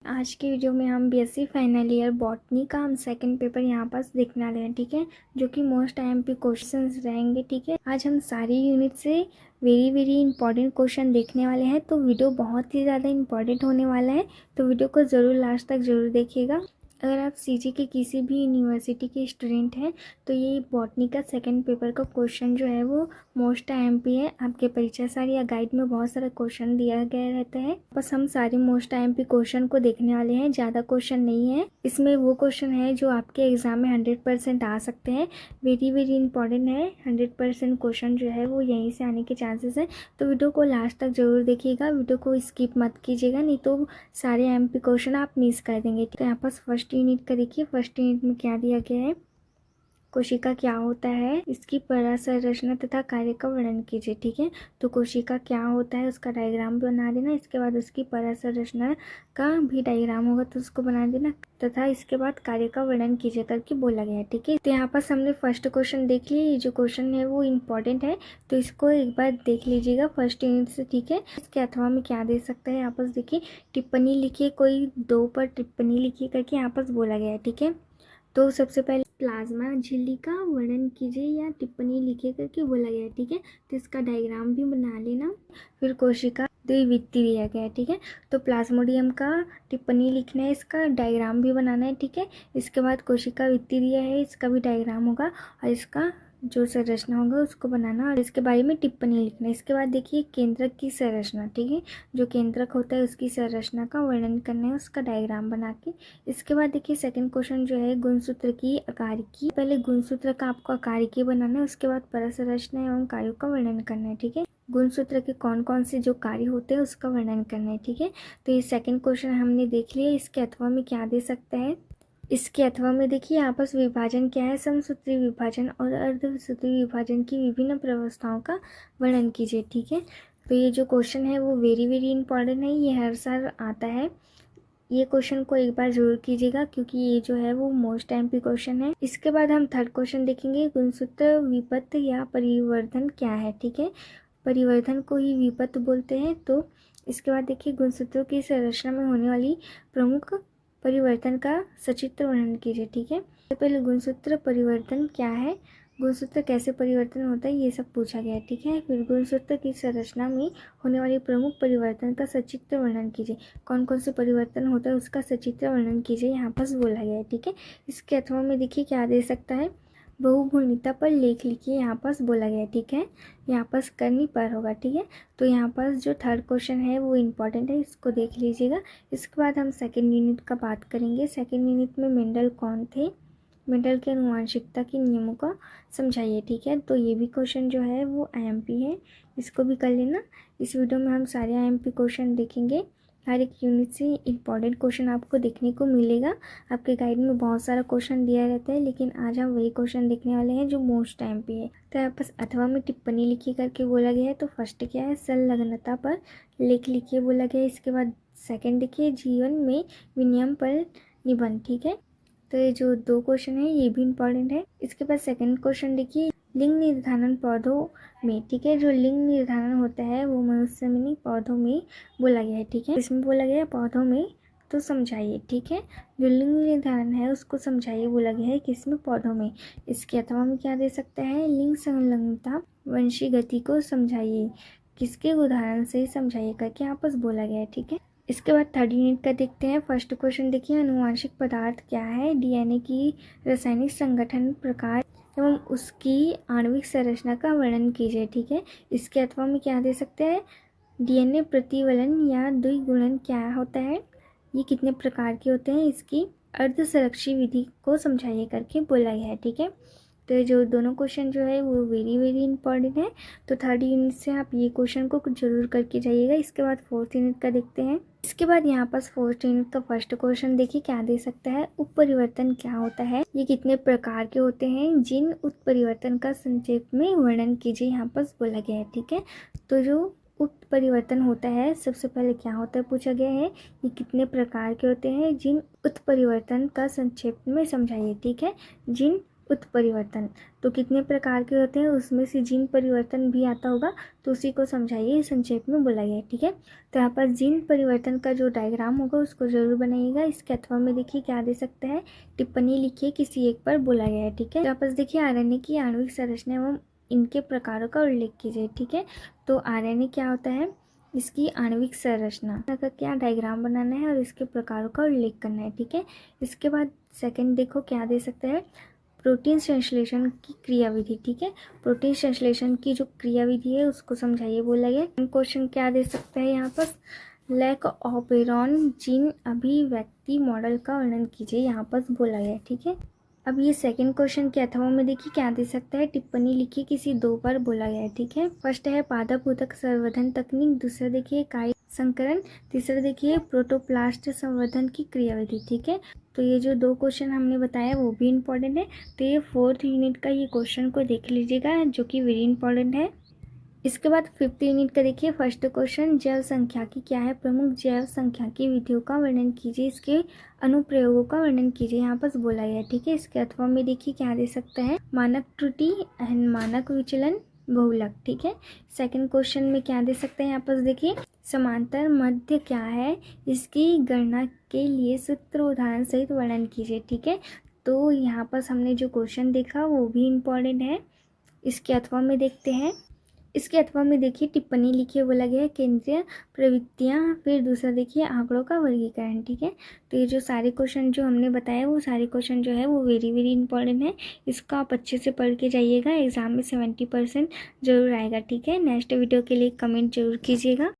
आज की वीडियो में हम बीएससी फाइनल ईयर बॉटनी का हम सेकंड पेपर यहाँ पास देखने वाले हैं, ठीक है, जो कि मोस्ट आईएमपी क्वेश्चंस रहेंगे। ठीक है, आज हम सारी यूनिट से वेरी इंपॉर्टेंट क्वेश्चन देखने वाले हैं, तो वीडियो बहुत ही ज़्यादा इंपॉर्टेंट होने वाला है, तो वीडियो को ज़रूर लास्ट तक ज़रूर देखिएगा। अगर आप सीजी के किसी भी यूनिवर्सिटी के स्टूडेंट हैं तो ये बॉटनी का सेकंड पेपर का क्वेश्चन जो है वो मोस्ट आईएमपी है। आपके परीक्षा सार या गाइड में बहुत सारा क्वेश्चन दिया गया रहता है, बस हम सारे मोस्ट आईएमपी क्वेश्चन को देखने वाले हैं। ज़्यादा क्वेश्चन नहीं है इसमें, वो क्वेश्चन है जो आपके एग्जाम में 100% आ सकते हैं। वेरी इंपॉर्टेंट है, 100% क्वेश्चन जो है वो यहीं से आने के चांसेस है, तो वीडियो को लास्ट तक जरूर देखिएगा, वीडियो को स्किप मत कीजिएगा, नहीं तो सारे आईएमपी क्वेश्चन आप मिस कर देंगे। तो यहाँ पास फर्स्ट यूनिट का देखिए, फर्स्ट यूनिट में क्या दिया गया है, कोशिका क्या होता है, इसकी परासंरचना तथा कार्य का वर्णन कीजिए। ठीक है, तो कोशिका क्या होता है उसका डायग्राम बना देना, इसके बाद उसकी परासंरचना का भी डायग्राम होगा तो उसको बना देना, तथा इसके बाद कार्य का वर्णन कीजिए करके बोला गया है। ठीक है, तो यहाँ पर हमने फर्स्ट क्वेश्चन देख लिया, ये जो क्वेश्चन है वो इम्पोर्टेंट है, तो इसको एक बार देख लीजिएगा फर्स्ट यूनिट से। ठीक है, इसके अथवा में क्या दे सकता है, यहाँ पर देखिए टिप्पणी लिखिए, कोई 2 पर टिप्पणी लिखिए करके यहाँ पर बोला गया है। ठीक है, तो सबसे पहले प्लाज्मा झिल्ली का वर्णन कीजिए या टिप्पणी लिखिए करके बोला गया है। ठीक है, तो इसका डायग्राम भी बना लेना। फिर कोशिका द्विवृत्ति दिया गया है। ठीक है, तो प्लाज्मोडियम का टिप्पणी लिखना है, इसका डायग्राम भी बनाना है। ठीक है, इसके बाद कोशिका वृत्ति दिया है, इसका भी डायग्राम होगा और इसका जो संरचना होगा उसको बनाना और इसके बारे में टिप्पणी लिखना है। इसके बाद देखिए केंद्रक की संरचना, ठीक है, जो केंद्रक होता है उसकी संरचना का वर्णन करना है, उसका डायग्राम बना के। इसके बाद देखिए सेकंड क्वेश्चन जो है गुणसूत्र की आकारिकी, पहले गुणसूत्र का आपको आकारिकी बनाना है, उसके बाद परसंरचना एवं कार्यों का वर्णन करना है। ठीक है, गुणसूत्र के कौन कौन से जो कार्य होते हैं उसका वर्णन करना है। ठीक है, तो ये सेकंड क्वेश्चन हमने देख लिया। इसके अथवा में क्या दे सकता है, इसके अथवा में देखिए आपस विभाजन क्या है, समसूत्री विभाजन और अर्धसूत्री विभाजन की विभिन्न व्यवस्थाओं का वर्णन कीजिए। ठीक है, तो ये जो क्वेश्चन है वो वेरी इंपॉर्टेंट है, ये हर साल आता है, ये क्वेश्चन को एक बार जरूर कीजिएगा क्योंकि ये जो है वो मोस्ट आईएमपी क्वेश्चन है। इसके बाद हम थर्ड क्वेश्चन देखेंगे, गुणसूत्र विपत्त या परिवर्धन क्या है। ठीक है, परिवर्धन को ही विपत्त बोलते हैं। तो इसके बाद देखिए गुणसूत्रों की संरचना में होने वाली प्रमुख परिवर्तन का सचित्र वर्णन कीजिए। ठीक है, तो पहले गुणसूत्र परिवर्तन क्या है, गुणसूत्र कैसे परिवर्तन होता है, ये सब पूछा गया है। ठीक है, फिर गुणसूत्र की संरचना में होने वाले प्रमुख परिवर्तन का सचित्र वर्णन कीजिए, कौन कौन से परिवर्तन होता है उसका सचित्र वर्णन कीजिए, यहाँ पास बोला गया है। ठीक है, इसके अथवा में देखिए क्या दे सकता है, बहुभुनिता पर लेख लिखिए, यहाँ पास बोला गया है। ठीक है, यहाँ पास करनी पर होगा। ठीक है, तो यहाँ पास जो थर्ड क्वेश्चन है वो इम्पॉर्टेंट है, इसको देख लीजिएगा। इसके बाद हम सेकंड यूनिट का बात करेंगे। सेकंड यूनिट में मेंडल कौन थे, मेंडल के अनुवांशिकता के नियमों का समझाइए। ठीक है, तो ये भी क्वेश्चन जो है वो आईएमपी है, इसको भी कर लेना। इस वीडियो में हम सारे आईएमपी क्वेश्चन देखेंगे, हर एक यूनिट से इंपॉर्टेंट क्वेश्चन आपको देखने को मिलेगा। आपके गाइड में बहुत सारा क्वेश्चन दिया रहता है, लेकिन आज हम वही क्वेश्चन देखने वाले हैं जो मोस्ट टाइम पे है। तो यहाँ पर अथवा में टिप्पणी लिखी करके बोला गया है, तो फर्स्ट क्या है, संलग्नता पर लेख लिखिए बोला गया है। इसके बाद सेकंड देखिए जीवन में विनियम पर निबंध। ठीक है, तो ये जो 2 क्वेश्चन है ये भी इंपॉर्टेंट है। इसके बाद सेकंड क्वेश्चन देखिए लिंग निर्धारण पौधों में। ठीक है, जो लिंग निर्धारण होता है वो मनुष्य में नहीं पौधों में बोला गया है। ठीक है, इसमें बोला गया है पौधों में, तो समझाइए। ठीक है, जो लिंग निर्धारण है उसको समझाइए बोला गया है, किसमें, पौधों में। इसके अथवा में क्या दे सकता है, लिंग संलग्नता वंशी गति को समझाइए, किसके उदाहरण से समझाइए करके आपस बोला गया है। ठीक है, इसके बाद थर्ड यूनिट का देखते हैं। फर्स्ट क्वेश्चन देखिए अनुवांशिक पदार्थ क्या है, डीएनए की रासायनिक संगठन प्रकार एवं उसकी आणविक संरचना का वर्णन कीजिए। ठीक है, इसके अथवा में क्या दे सकते हैं, डीएनए प्रतिवलन या द्विगुणन क्या होता है, ये कितने प्रकार के होते हैं, इसकी अर्धसरक्षी विधि को समझाइए करके बोला गया है। ठीक है, तो जो दोनों क्वेश्चन जो है वो वेरी इंपॉर्टेंट है, तो थर्ड यूनिट से आप ये क्वेश्चन को जरूर करके जाइएगा। इसके बाद फोर्थ यूनिट का देखते हैं। इसके बाद यहाँ पास फोर्थ यूनिट का फर्स्ट क्वेश्चन देखिए क्या दे सकता है, उत्परिवर्तन क्या होता है, ये कितने प्रकार के होते हैं, जिन उत्परिवर्तन का संक्षेप में वर्णन कीजिए, यहाँ पास बोला गया है। ठीक है, तो जो उत्परिवर्तन होता है सबसे पहले क्या होता है पूछा गया है, ये कितने प्रकार के होते हैं, जिन उत्परिवर्तन का संक्षेप में समझाइए। ठीक है, जिन उत्परिवर्तन। तो कितने प्रकार के होते हैं, उसमें से जीन परिवर्तन भी आता होगा, तो उसी को समझाइए, संक्षेप में बोला गया है। ठीक है, तो यहाँ पर जीन परिवर्तन का जो डायग्राम होगा उसको जरूर बनाइएगा। इसके अथवा में देखिए क्या दे सकता है, टिप्पणी लिखिए, किसी एक पर बोला गया है। ठीक है, यहाँ पर देखिए आरएनए की आणविक संरचना एवं इनके प्रकारों का उल्लेख कीजिए। ठीक है, तो आरएनए क्या होता है, इसकी आणविक संरचना का क्या डायग्राम बनाना है और इसके प्रकारों का उल्लेख करना है। ठीक है, इसके बाद सेकंड देखो क्या दे सकता है, प्रोटीन संश्लेषण की क्रियाविधि। ठीक है, प्रोटीन संश्लेषण की जो क्रियाविधि है उसको समझाइए बोला गया। क्वेश्चन क्या दे सकता है यहाँ पर, लैक ऑपेरॉन जीन अभिव्यक्ति मॉडल का वर्णन कीजिए, यहाँ पर बोला गया। ठीक है, अब ये सेकंड क्वेश्चन के अथवा में देखिए क्या दे सकता है, टिप्पणी लिखिए, किसी दो पर बोला गया है। ठीक है, फर्स्ट है पादप ऊतक संवर्धन तकनीक, दूसरा देखिए काई संकरण, तीसरा देखिए प्रोटोप्लास्ट संवर्धन की क्रियाविधि। ठीक है, तो ये जो दो क्वेश्चन हमने बताया वो भी इम्पोर्टेंट है। तो ये 4th यूनिट का ये क्वेश्चन को देख लीजिएगा, जो कि वेरी इंपॉर्टेंट है। इसके बाद 5th यूनिट का देखिए फर्स्ट क्वेश्चन, जैव सांख्यिकी क्या है, प्रमुख जैव सांख्यिकी विधियों का वर्णन कीजिए, इसके अनुप्रयोगों का वर्णन कीजिए, यहाँ पर बोला गया है। ठीक है, इसके अथवा में देखिए क्या दे सकता है, मानक त्रुटि एंड मानक विचलन बहुलक। ठीक है, सेकंड क्वेश्चन में क्या दे सकते हैं, यहाँ पर देखिए समांतर मध्य क्या है, इसकी गणना के लिए सूत्र उदाहरण सहित वर्णन कीजिए। ठीक है, तो यहाँ पर हमने जो क्वेश्चन देखा वो भी इम्पोर्टेंट है। इसके अथवा में देखते हैं, इसके अथवा में देखिए टिप्पणी लिखिए बोला गया है, केंद्रीय प्रवृत्तियाँ, फिर दूसरा देखिए आंकड़ों का वर्गीकरण। ठीक है, तो ये जो सारे क्वेश्चन जो हमने बताया वो सारे क्वेश्चन जो है वो वेरी वेरी इंपॉर्टेंट है। इसका आप अच्छे से पढ़ के जाइएगा, एग्जाम में 70% जरूर आएगा। ठीक है, नेक्स्ट वीडियो के लिए कमेंट जरूर कीजिएगा।